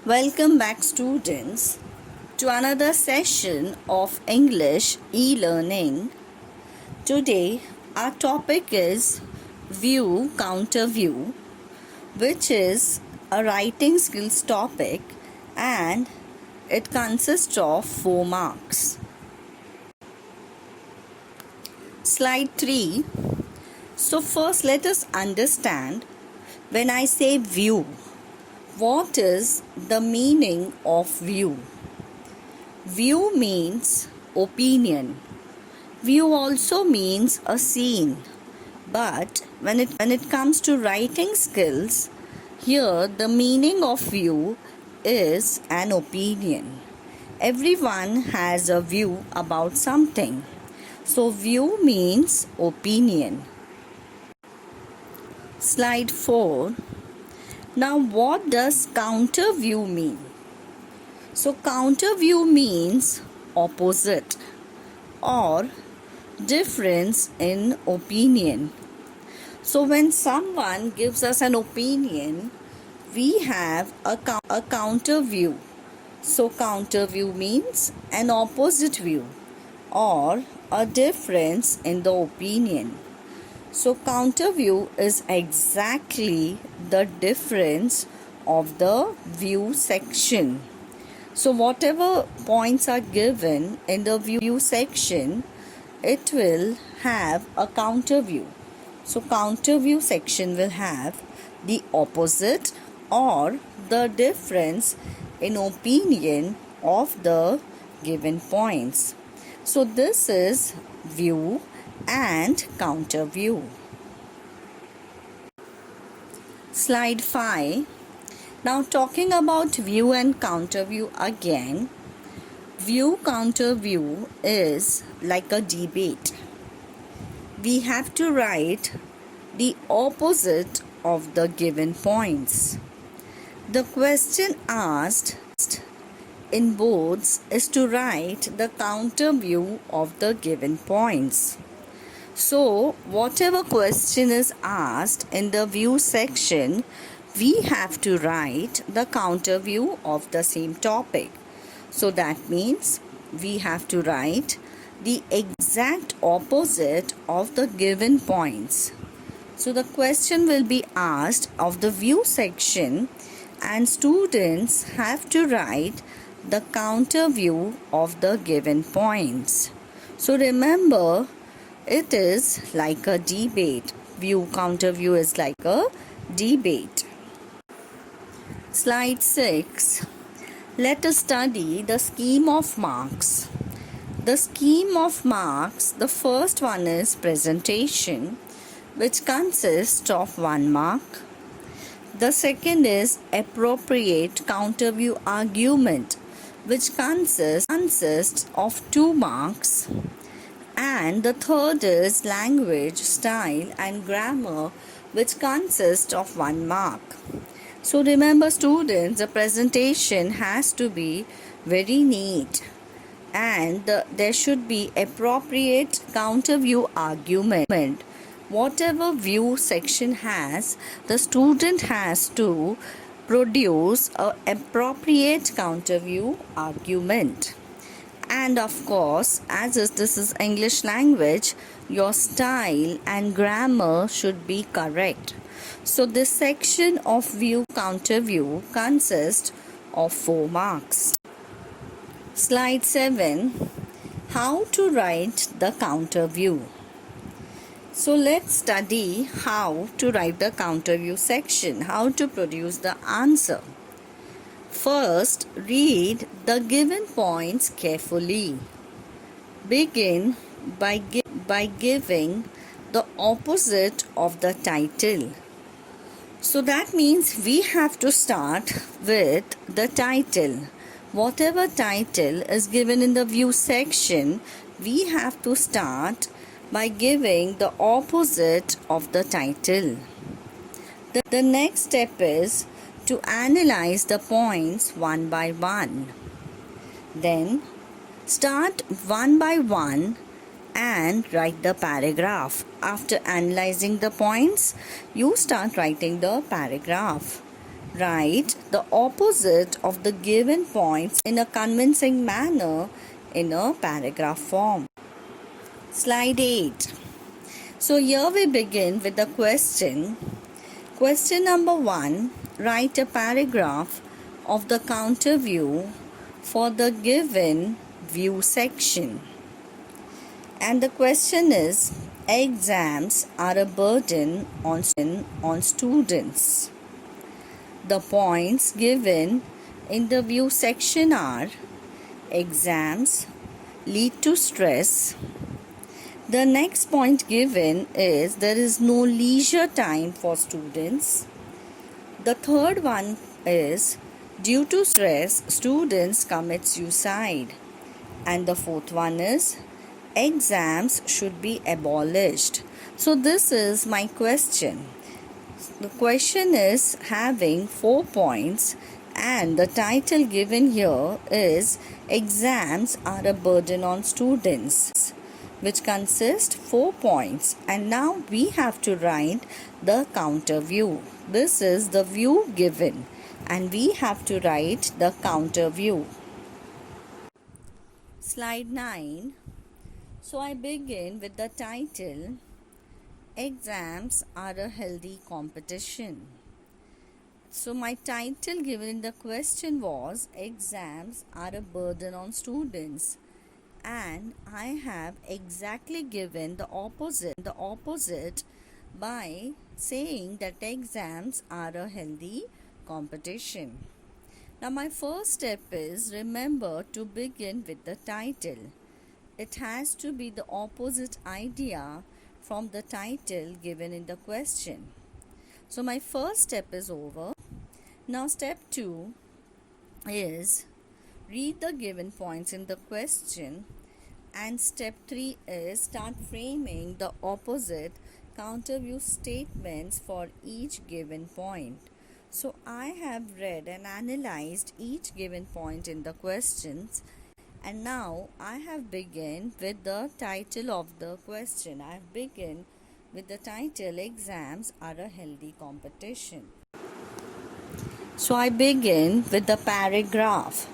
Welcome back, students, to another session of English e-learning. Today, our topic is view counter view, which is a writing skills topic, and it consists of 4 marks. Slide 3. So first, let us understand when I say view. What is the meaning of view? View means opinion. View also means a scene. But when it comes to writing skills, here the meaning of view is an opinion. Everyone has a view about something. So view means opinion. Slide 4. Now, what does counter view mean? So, counter view means opposite or difference in opinion. So, when someone gives us an opinion, we have a counter view. So, counter view means an opposite view or a difference in the opinion. So counter view is exactly the difference of the view section. So whatever points are given in the view section, it will have a counter view. So counter view section will have the opposite or the difference in opinion of the given points. So this is view and counter view. Slide 5. Now talking about view and counter view again. View counter view is like a debate. We have to write the opposite of the given points. The question asked in boards is to write the counter view of the given points. So, whatever question is asked in the view section, we have to write the counter view of the same topic. So, that means we have to write the exact opposite of the given points. So, the question will be asked of the view section, and students have to write the counter view of the given points. So, remember, it is like a debate. View counter view is like a debate. Slide 6. Let us study the scheme of marks. The scheme of marks, the first one is presentation, which consists of 1 mark. The second is appropriate counter view argument, which consists of 2 marks. And the third is language, style and grammar, which consists of 1 mark. So remember, students, the presentation has to be very neat, and there should be appropriate counter view argument. Whatever view section has, the student has to produce an appropriate counter view argument. And of course, as this is English language, your style and grammar should be correct. So this section of view counter view consists of 4 marks. Slide 7. How to write the counter view. So let's study how to write the counter view section, how to produce the answer. First, read the given points carefully. Begin by giving the opposite of the title. So that means we have to start with the title. Whatever title is given in the view section, we have to start by giving the opposite of the title. The next step is to analyze the points one by one. Then start one by one and write the paragraph. After analyzing the points, you start writing the paragraph. Write the opposite of the given points in a convincing manner in a paragraph form. Slide 8. So here we begin with the question. Question number 1. Write a paragraph of the counter view for the given view section. And the question is, exams are a burden on students. The points given in the view section are: exams lead to stress. The next point given is there is no leisure time for students. The third one is due to stress, students commit suicide. And the fourth one is exams should be abolished. So this is my question. The question is having 4 points and the title given here is Exams are a burden on students, which consist 4 points, and now we have to write the counter view. This is the view given and we have to write the counter view. Slide 9. So I begin with the title, Exams are a healthy competition. So my title given in the question was Exams are a burden on students, and I have exactly given the opposite by saying that exams are a healthy competition. Now my first step is remember to begin with the title. It has to be the opposite idea from the title given in the question. So my first step is over. Now step 2 is read the given points in the question, and step 3 is start framing the opposite counter view statements for each given point. So I have read and analyzed each given point in the questions, and now I have begun with the title of the question. I have begun with the title Exams are a healthy competition. So I begin with the paragraph.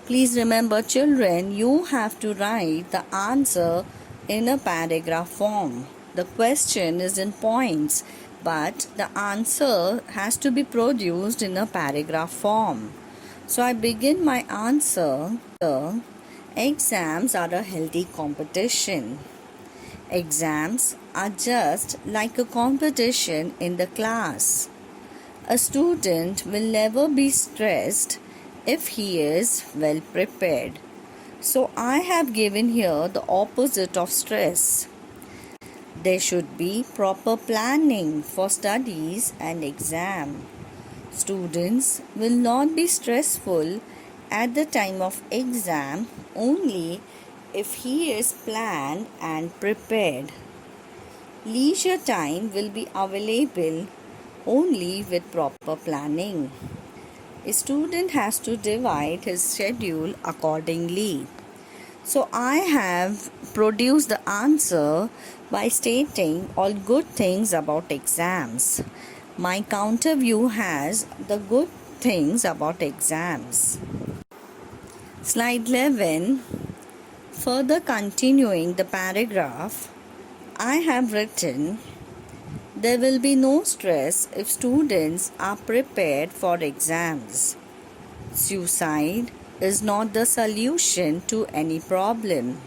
Please remember, children, you have to write the answer in a paragraph form. The question is in points, but the answer has to be produced in a paragraph form. So I begin my answer. Exams are a healthy competition. Exams are just like a competition in the class. A student will never be stressed if he is well prepared. So I have given here the opposite of stress. There should be proper planning for studies and exam. Students will not be stressful at the time of exam only if he is planned and prepared. Leisure time will be available only with proper planning. A student has to divide his schedule accordingly. So I have produced the answer by stating all good things about exams. My counter view has the good things about exams. Slide 11. Further continuing the paragraph, I have written, there will be no stress if students are prepared for exams. Suicide is not the solution to any problem.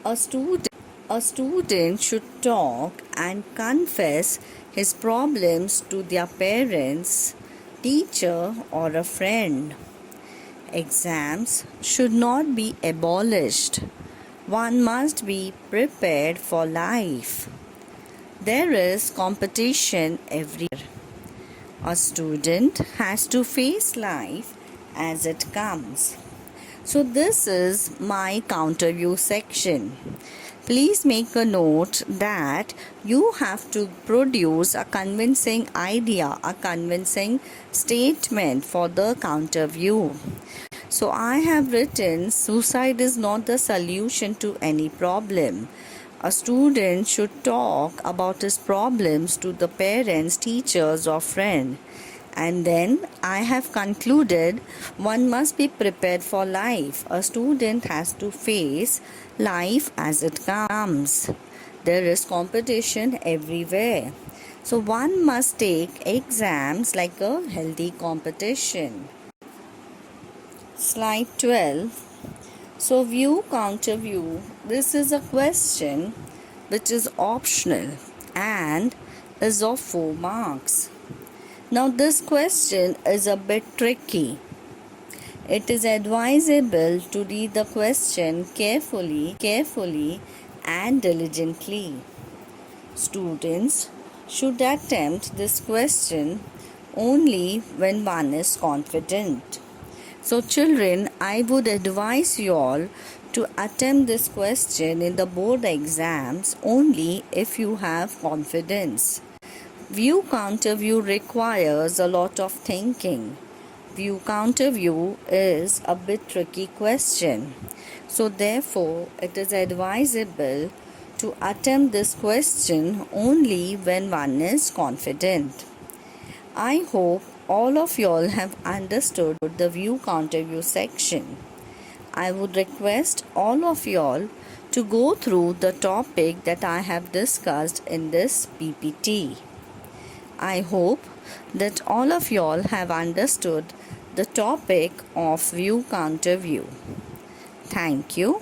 A student should talk and confess his problems to their parents, teacher, or a friend. Exams should not be abolished. One must be prepared for life. There is competition everywhere. A student has to face life as it comes. So this is my counter view section. Please make a note that you have to produce a convincing idea, a convincing statement for the counter view. So I have written, suicide is not the solution to any problem. A student should talk about his problems to the parents, teachers, or friend. And then I have concluded one must be prepared for life. A student has to face life as it comes. There is competition everywhere. So one must take exams like a healthy competition. Slide 12. So view, counter view. This is a question which is optional and is of 4 marks. Now this question is a bit tricky. It is advisable to read the question carefully and diligently. Students should attempt this question only when one is confident. So children, I would advise you all to attempt this question in the board exams only if you have confidence. View counter view requires a lot of thinking. View counter view is a bit tricky question. So therefore, it is advisable to attempt this question only when one is confident. I hope all of y'all have understood the view counter view section. I would request all of y'all to go through the topic that I have discussed in this PPT. I hope that all of y'all have understood the topic of view counter view. Thank you.